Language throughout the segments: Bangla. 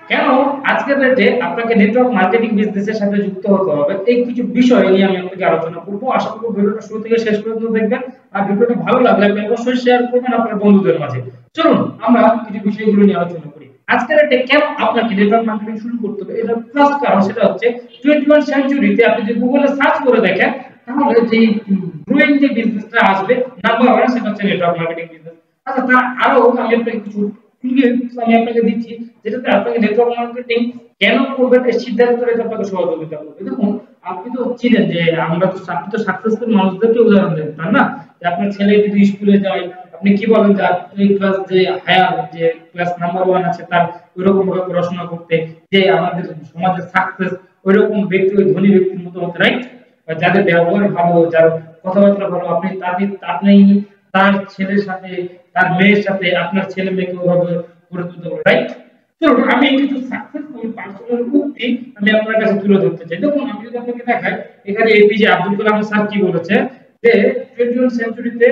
কেন আজকের ডেটে আপনাকে নেটওয়ার্ক মার্কেটিং বিজনেসের সাথে যুক্ত হতে হবে এই কিছু বিষয় নিয়ে আমি আপনাকে আলোচনা করব। আশা করব ভিডিওটা শুরু থেকে শেষ পর্যন্ত দেখবেন। আর ভিডিওটা ভালো লাগলে আপনি অবশ্যই শেয়ার করবেন আপনার বন্ধুদের মাঝে। চলুন আমরা কিছু বিষয়গুলো নিয়ে আলোচনা করি। আজকের ডেটে কেন আপনাকে নেটওয়ার্ক মার্কেটিং শুরু করতে হবে, এটা ফার্স্ট কারণ সেটা হচ্ছে 21 সেঞ্চুরিতে আপনি যদি গুগলে সার্চ করে দেখেন তাহলে যে গ্রোইং যে বিজনেসটা আসবে নাম্বার 1 সেটা হচ্ছে নেটওয়ার্ক মার্কেটিং বিজনেস। আচ্ছা, তার আরো আমি আপনাকে কিছু আমি আপনাকে দিচ্ছি যেটাতে আপনাকে নেটওয়ার্ক মার্কেটিং কেন করবেন এই সিদ্ধান্ত নিতে আপনাকে সহযোগিতা করবে। দেখুন, আপনি তো চিনেন যে আপনি তো সাকসেসফুল মানুষদেরকে উদাহরণ দেন, তাই না? যে আপনার ছেলে যদি স্কুলে যায় আপনি কি বলেন যে এই ক্লাস যে হায়ার যে ক্লাস নাম্বার 1 আছে তার ওইরকম ভাবে পড়াশোনা করতে, যে আমাদের সমাজের সাকসেস ওইরকম ব্যক্তি ওই ধনী ব্যক্তির মতো হতে, রাইট? যাদের ব্যবহার ভালো, যার কথাবার্তা ভালো, আপনি তার ছেলের সাথে তার মেয়ের সাথে আপনার ছেলে মেয়েকে ওইভাবে করে তুলতে পারবেন, রাইট? তো আমি কিছু সাকসেসফুল পার্সোনাল উক্তি আমি আপনার কাছে তুলে ধরতে চাই। দেখুন, আমি যদি আপনাকে দেখাই এখানে এপিজে আব্দুল কালাম স্যার কি বলেছে যে 21 সেঞ্চুরিতে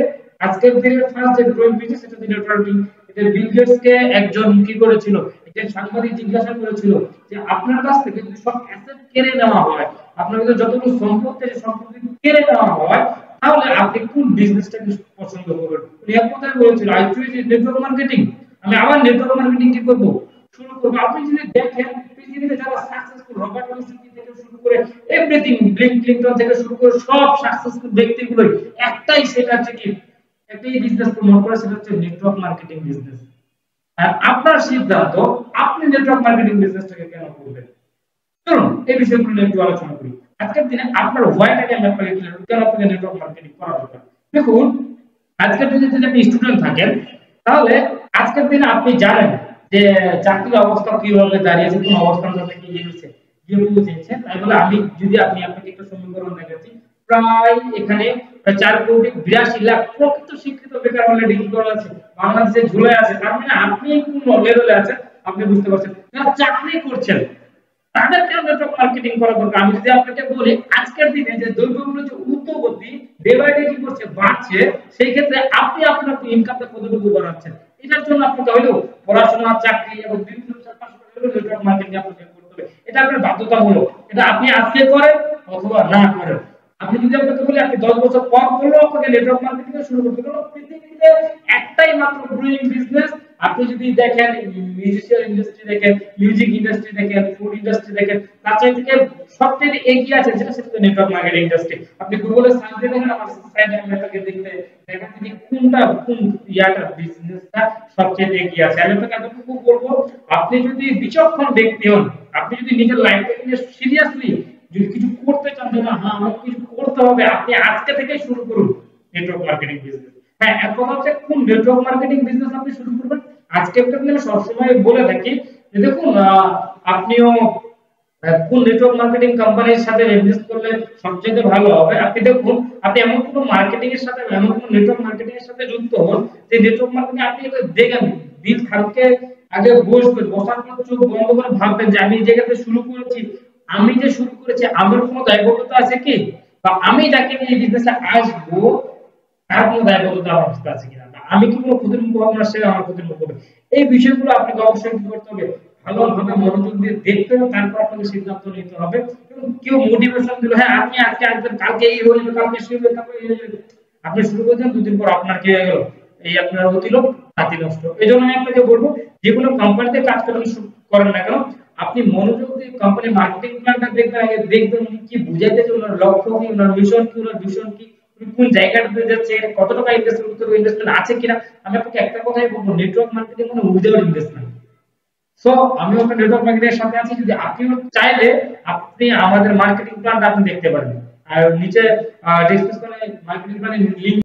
আজকের দিনের ফার্স্ট যে গ্রোইং বিজনেস সেটা হচ্ছে নেটওয়ার্কিং। এটা বিল গেটস কে একজন কি করেছিল, একজন সাংবাদিক জিজ্ঞাসা করেছিল যে আপনার কাছ থেকে যদি সব অ্যাসেট কেড়ে নেওয়া হয়, আপনার কাছে যতটুকু সম্পত্তি আছে সম্পত্তি কেড়ে নেওয়া হয়, তাহলে আপনি কোন বিজনেসটাকে পছন্দ করবেন? উনি এক কথায় বলেছিল আই চুজ নেটওয়ার্ক মার্কেটিং। আমি আবার নেটওয়ার্ক মার্কেটিং কি করব, শুরু করব। আপনি যদি দেখেন পৃথিবীতে যারা সাকসেসফুল, রবার্ট কলিনস্কি থেকে শুরু করে এভরিথিং, বিল ক্লিনটন থেকে শুরু করে সব সাকসেসফুল ব্যক্তিগুলো একটাই, সেটা হচ্ছে কি একটাই বিজনেস প্রমোট করে, সেটা হচ্ছে নেটওয়ার্ক মার্কেটিং বিজনেস। আর আপনার সিদ্ধান্ত আপনি নেটওয়ার্ক মার্কেটিং বিজনেসটাকে কেন করবেন। চলুন এই বিষয়গুলো নিয়ে একটু আলোচনা করি। আজকের দিনে আপনার ওয়াইটাকে আমি আপনাকে ক্লিয়ার করি কেন আপনাকে নেটওয়ার্ক মার্কেটিং করা দরকার। দেখুন, আজকের দিনে যদি আপনি স্টুডেন্ট থাকেন তাহলে আজকের দিনে আপনি জানেন যে চাকরির অবস্থা কিভাবে দাঁড়িয়েছে, কোন অবস্থান থেকে গিয়েছে গিয়ে পৌঁছেছে। তাই বলে আমি যদি আপনাকে একটা সমীকরণ দেখাচ্ছি, প্রায় এখানে 4,82,00,000 প্রকৃত শিক্ষিত বেকার অলরেডি কি করা আছে বাংলাদেশে ঝুলে আছে। তার মানে আপনি কোন লেভেলে আছেন আপনি বুঝতে পারছেন। যারা চাকরি করছেন তাদের কেন নেটওয়ার্ক মার্কেটিং করা দরকার। আমি যদি আপনাকে বলি আজকের দিনে যে দ্রব্যমূল্য যে ঊর্ধ্বগতি ডে বাই ডে কি করছে, বাড়ছে, সেই ক্ষেত্রে আপনি আপনার ইনকামটা কতটুকু বাড়াচ্ছেন, এটার জন্য আপনাকে হলেও পড়াশোনা, চাকরি এবং বিভিন্ন নেটওয়ার্ক মার্কেটিং আপনাকে করতে হবে। এটা আপনার বাধ্যতামূলক, এটা আপনি আজকে করেন অথবা না করেন। আপনি যদি আপনাকে বলি আপনি 10 বছর পর করলেও আপনাকে নেটওয়ার্ক মার্কেটিং শুরু করতে হবে। কারণ পৃথিবীতে একটাই মাত্র গ্রোইং বিজনেস। আপনি যদি দেখেন মিউজিশিয়ান ইন্ডাস্ট্রি দেখেন, মিউজিক ইন্ডাস্ট্রি দেখেন, ফুড ইন্ডাস্ট্রি দেখেন, তার চাইতে সবচেয়ে এগিয়ে আছে যেটা সেটা নেটওয়ার্ক মার্কেটিং ইন্ডাস্ট্রি। আপনি গুগলে সার্চ দিয়ে দেখেন, আমার সাইডে আমি আপনাকে দেখতে দেখেন যে কোন ইয়াটা বিজনেসটা সবচেয়ে এগিয়ে আছে। আমি আপনাকে এতটুকু বলবো, আপনি যদি বিচক্ষণ ব্যক্তি হন, আপনি যদি নিজের লাইফটাকে নিয়ে সিরিয়াসলি যদি কিছু করতে চান যে না হ্যাঁ আমাকে কিছু করতে হবে, আপনি আজকে থেকে শুরু করুন নেটওয়ার্ক মার্কেটিং বিজনেস। হ্যাঁ, এক কথা হচ্ছে কোন নেটওয়ার্ক মার্কেটিং বিজনেস আপনি শুরু করবেন। আজকে আপনাকে আমি সবসময় বলে থাকি যে দেখুন, আপনিও কোন নেটওয়ার্ক মার্কেটিং কোম্পানির সাথে ইনভেস্ট করলে সবচেয়ে ভালো হবে। আপনি দেখুন, আপনি এমন কোন মার্কেটিং এর সাথে এমন কোন নেটওয়ার্ক মার্কেটিং এর সাথে যুক্ত হন যে নেটওয়ার্ক মার্কেটিং আপনি দেখেন দিন থাকতে আগে বসবেন, বসার পর চোখ বন্ধ করে ভাববেন যে আমি এই জায়গাতে শুরু করেছি, আমি যে শুরু করেছি আমার কোনো দায়বদ্ধতা আছে কি, বা আমি যাকে নিয়ে এই বিজনেসে আসবো তার কোনো দায়বদ্ধতা আমার কাছে আছে কিনা, আমি কি কোনো ক্ষতির মুখ হবো না সে আমার ক্ষতির মুখ হবে। এই বিষয়গুলো আপনাকে অবশ্যই কি করতে হবে, ভালোভাবে মনোযোগ দিয়ে দেখতে হবে, তারপর আপনাকে সিদ্ধান্ত নিতে হবে। এবং কেউ মোটিভেশন দিল হ্যাঁ আপনি আজকে আসবেন, কালকে এই হয়ে যাবে, কালকে সে হবে, তারপরে এই হয়ে যাবে, আপনি শুরু করে দেন, দুদিন পর আপনার কি হয়ে গেল, এই আপনার অতিলোক তাঁতি নষ্ট। এই জন্য আমি আপনাকে বলবো যে কোনো কোম্পানিতে কাজ করেন না কেন, আপনি মনোযোগ দিয়ে কোম্পানির মার্কেটিং প্ল্যানটা দেখবেন, আগে দেখবেন উনি কি বুঝাইতেছে, ওনার লক্ষ্য কি, ওনার মিশন কি, ওনার ভিশন কি, কোন জায়গাটাতে যাচ্ছে, কত টাকা ইনভেস্ট করতে হবে, ইনভেস্টমেন্ট আছে কিনা। আমি আপনাকে একটা কথাই বলবো, নেটওয়ার্ক মার্কেটিং মানে উইদাউট ইনভেস্টমেন্ট। সো আমি আপনার নেটওয়ার্ক মার্কেটিং এর সাথে আছি, যদি আপনিও চাইলে আপনি আমাদের মার্কেটিং প্ল্যানটা আপনি দেখতে পারেন। আর নিচে ডিসক্রিপশনে মার্কেটিং প্ল্যানের লিংক